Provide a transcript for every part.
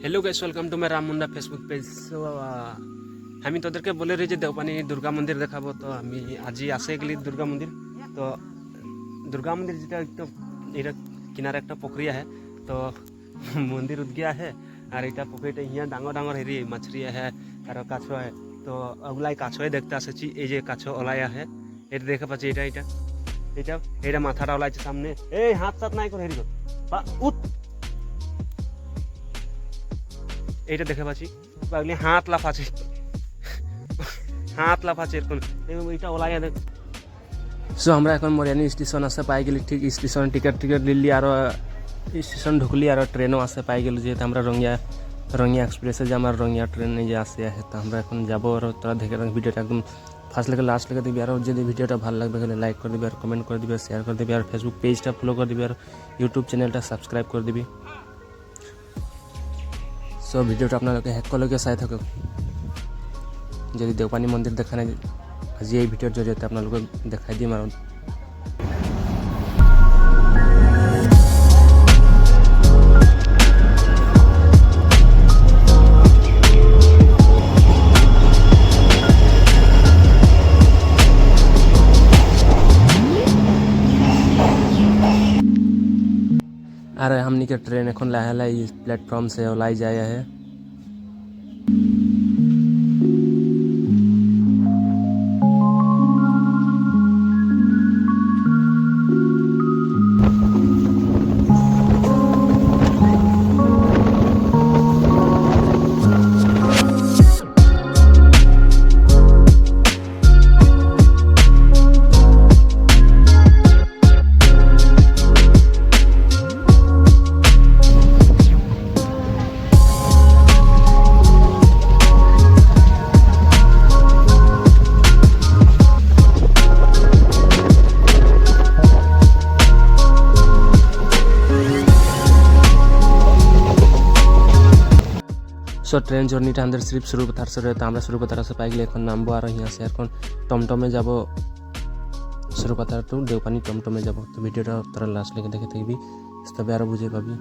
Hello guys, welcome to my Ram Munda Facebook page. So আমি তোদেরকে বলে রে যে দেওপানি দুর্গা মন্দির দেখাবো। তো আমি আজি আসে গেলি দুর্গা মন্দির। তো দুর্গা মন্দির যেটা একদম এটা কিনারে একটা পুকুরি है। তো মন্দির উদ্গিয়া है আর এটা পুকুরিটা ইয়া ডাঙর ডাঙর হেরি মাছরি है আর কাছো है। তো ওগুলাই কাছোই দেখতে আসেছি। এই যে কাছো ওলাইয়া है, এটা দেখে পাচ্ছি। এটা এটা এটা এটা মাথাটা ওলাইছে সামনে। এই হাত সাত নাই করে হেরি কর বা উঠ। এইটা দেখে পাচ্ছি পাগলি হাত লাফাচ্ছে, হাত লাফাচ্ছে এরকম। এইটা ওলাই দেখ। সো আমরা এখন মরিয়ানি স্টেশন আছে পাই গেলি। ঠিক স্টেশন টিকেট লিলি আর স্টেশন ঢুকলি আর ট্রেনও আছে পাই গেল। যেহেতু আমরা রঙিয়া এক্সপ্রেসে যে আমার রঙিয়া ট্রেনে যে আসে তো আমরা এখন যাবো। আর তোরা দেখে ভিডিওটা একদম ফার্স্ট লেগে লাস্ট লেগে দিবি। আর যদি ভিডিওটা ভালো লাগবে তাহলে লাইক করে দিবি আর কমেন্ট করে দিবি আর শেয়ার করে দিবি আর ফেসবুক পেজটা ফলো করে দিবি আর ইউটিউব চ্যানেলটা সাবস্ক্রাইব করে দিবি। সো ভিডিওটা আপনাদেরকে হেকলৈকে চাই থাকক। যদি দেওপানী মন্দির দেখা নাই আজি এই ভিডিওর জরিয়ে আপনাদের দেখাই দিম। আর हमनी के ट्रेन এখন लाहे लाई प्लेटफॉर्म से लाई जाया है। सो ट्रेन जर्नीटा আমাদের सिर्फ सुरुपथार से रहता। আমরা सुरुपथार से पाई गए এখন নামবো আর यहाँ से এখন টমটমে যাব। सुरुपथार टू देवपानी টমটমে যাব। তো ভিডিওটা তোরা লাস্ট লেগে দেখে থাকবি, তবে আরো বুঝে পাবি।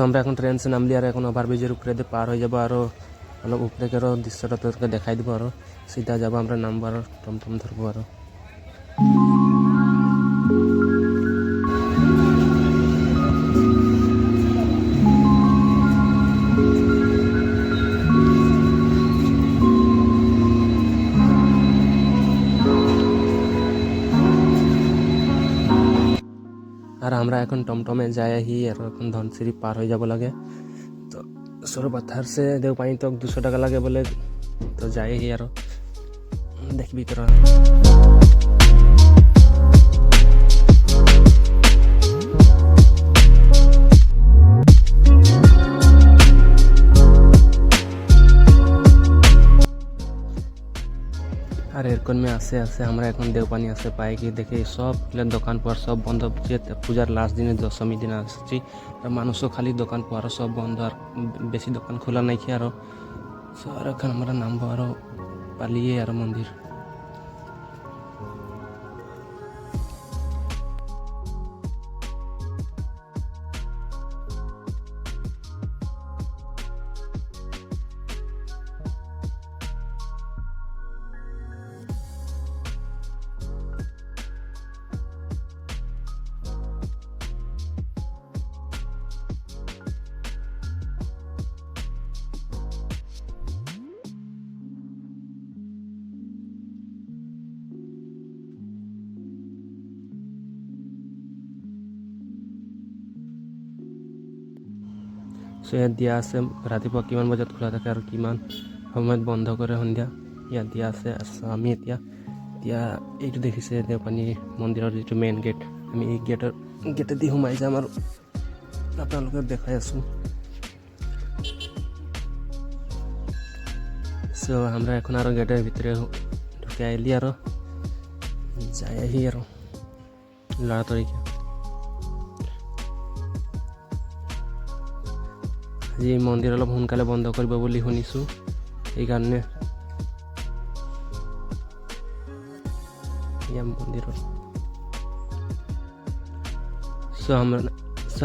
আমরা এখন ট্রেন সে নামলি আর এখন ওভারব্রিজের উপরে দিয়ে পার হয়ে যাবো। আরও অলপ উপরে আরও দৃশ্যটা তোকে দেখাই দেবো। আরও সিধা যাবো, আমরা নামবো আরও টমটম ধরবো আরও। আর আমরা এখন টমটমে যাই আর এখন ধনসিরি পার হয়ে যাব লাগে। তো সরুপাথার সে দেওপানি তক 200 টাকা লাগে বলে তো যাই আর দেখবি তোরা। আর এরকম আসে আসে আমরা এখন দেওপানি আসে পাই গিয়ে দেখে সব দোকান পার সব বন্ধ। যে পূজার লাস্ট দিনে দশমী দিন আসছি আর মানুষও খালি দোকান পার সব বন্ধ আর বেশি দোকান খোলা নাই কি। আরও আর এখন আমরা নামবো আরও পালিয়ে আর মন্দির। সো ইয়াত দিয়া আছে ৰাতিপুৱা কিমান বজাত খোলা থাকে আৰু কিমান সময়ত বন্ধ কৰে সন্ধিয়া ইয়াত দিয়া আছে। আমি এতিয়া এইটো দেখিছে দেওপানী মন্দিৰৰ যিটো মেইন গেট। আমি এই গেটেদি সোমাই যাম আৰু আপোনালোকক দেখাই আছোঁ। সো আমরা এখন আরও গেটের ভিতরে ঢুকে আইলি আরও যাই আহি আৰু লৰালৰিকে। আজি মন্দিৰ অলপ সোনকালে বন্ধ কৰিব বুলি শুনিছোঁ, সেইকাৰণে মন্দিৰত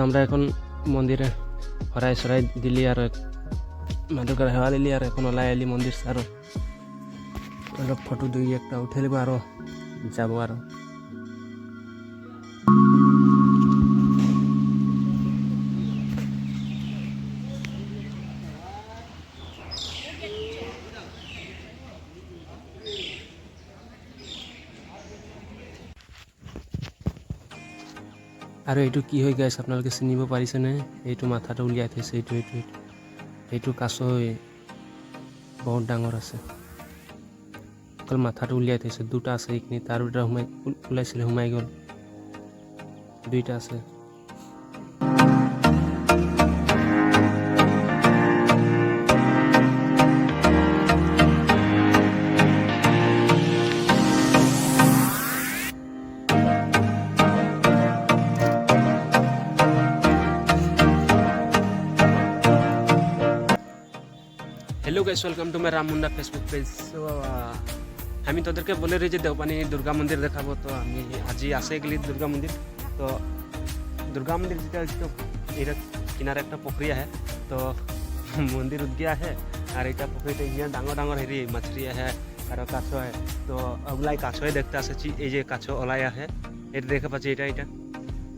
আমরা এখন মন্দিরে হরাই সরাই দিলি আর মাদুকার হেওয়া দিলি আর এখন ওলাই আলি মন্দির আর অলপ ফটো দুই একটা উঠে লিব আর যাব আর আৰু এইটো কি হৈ গাইছ আপোনালোকে চিনিব পাৰিছেনে? এইটো মাথাটো উলিয়াই থৈছে, এইটো কাছ বহুত ডাঙৰ আছে, অকল মাথাটো উলিয়াই থৈছে। দুটা আছে এইখিনি, তাৰ দুটা ওলাইছিলে সোমাই গ'ল, দুইটা আছে। Hello guys, welcome to my Ram Munda Facebook page. So আমি তোদেরকে বলে রই যে দেওপানি দুর্গা মন্দির দেখাবো, তো আমি আজি আসে গেলি দুর্গা মন্দির। তো দুর্গা মন্দির যেটা একটু এটা কিনারে একটা পুকুরি আছে, তো মন্দির উদ্গিয়া আছে আর এটা পুকুরিতে ইয়া ডাঙর ডাঙর হেরি মাছরি আছে আর কাছ আছে। তো ওগুলাই কাছই দেখতে আসেছি, এই যে কাছ ওলাই আছে, এটা দেখে পাচ্ছি এটা এটা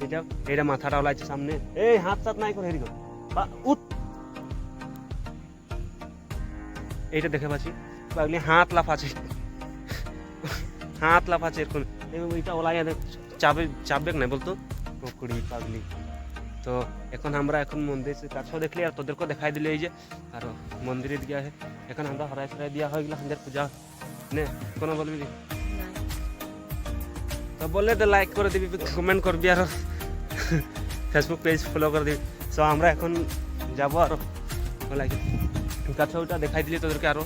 এটা এটা মাথাটা ওলাইছে সামনে। এই হাত সাত নাই করে হেরি বা উঠ, এইটা দেখে পাচ্ছি পাগলি হাত লাফাচ্ছে এরকম, এবং এইটা ওলাই চাপবে না বলতো পুকুরি পাগলি। তো এখন আমরা মন্দির কাছেও দেখলি আর তোদেরকেও দেখাই দিলে এই যে আর মন্দিরের দিকে আছে। এখন আমরা হরাই ফরাই দিয়া হয়ে গেল আমাদের পূজা নে কোনো বলবি তো বললে তো লাইক করে দিবি, কমেন্ট করবি আর ফেসবুক পেজ ফলো করে দিবি। সো আমরা এখন যাবো আর লাইক কাছে ওটা দেখাই দিলি তোদেরকে আরো।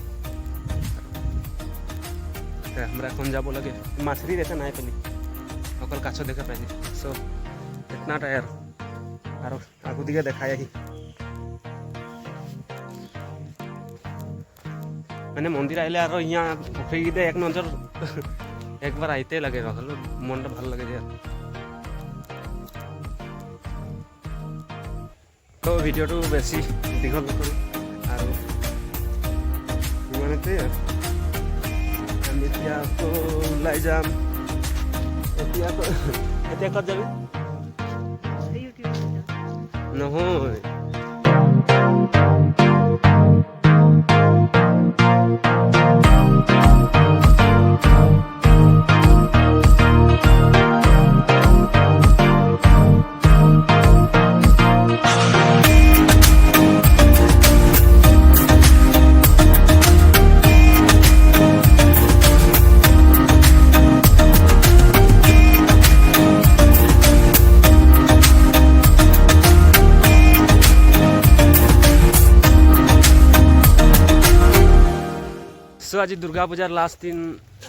আমরা এখন যাবো লাগে মাছরি দেখে নাই পেলি, অকল কাছে দেখে পাইনি। সো এতনাটা আর আগু দিকে দেখাই আহি মানে মন্দির আইলে আর ইয়া পুকুরিতে এক নজর একবার আইতে লাগে, মনটা ভালো লাগে। তো ভিডিওটো বেশি দীঘল নকৰোঁ আৰু ইমানতে আমি এতিয়া আকৌ ওলাই যাম। এতিয়া ক'ত যাবি? নহয় সো আজি দুর্গা পূজার লাস্ট দিন,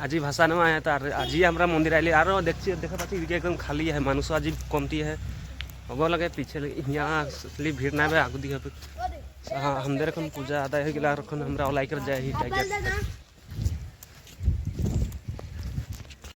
আজি ভাসানো আয়া, তার আজি আমরা মন্দির আইলি আর দেখছি দেখা পাচ্ছি এদিকে একদম খালি है, মানুষও আজি কমতি है, হব লাগে পিছে यहाँ असली भीड़ ना आगू दिखे। हाँ हमদের এখন পূজা আদায় হয়ে গেলে আর এখন আমরা ওলাই করে যাই।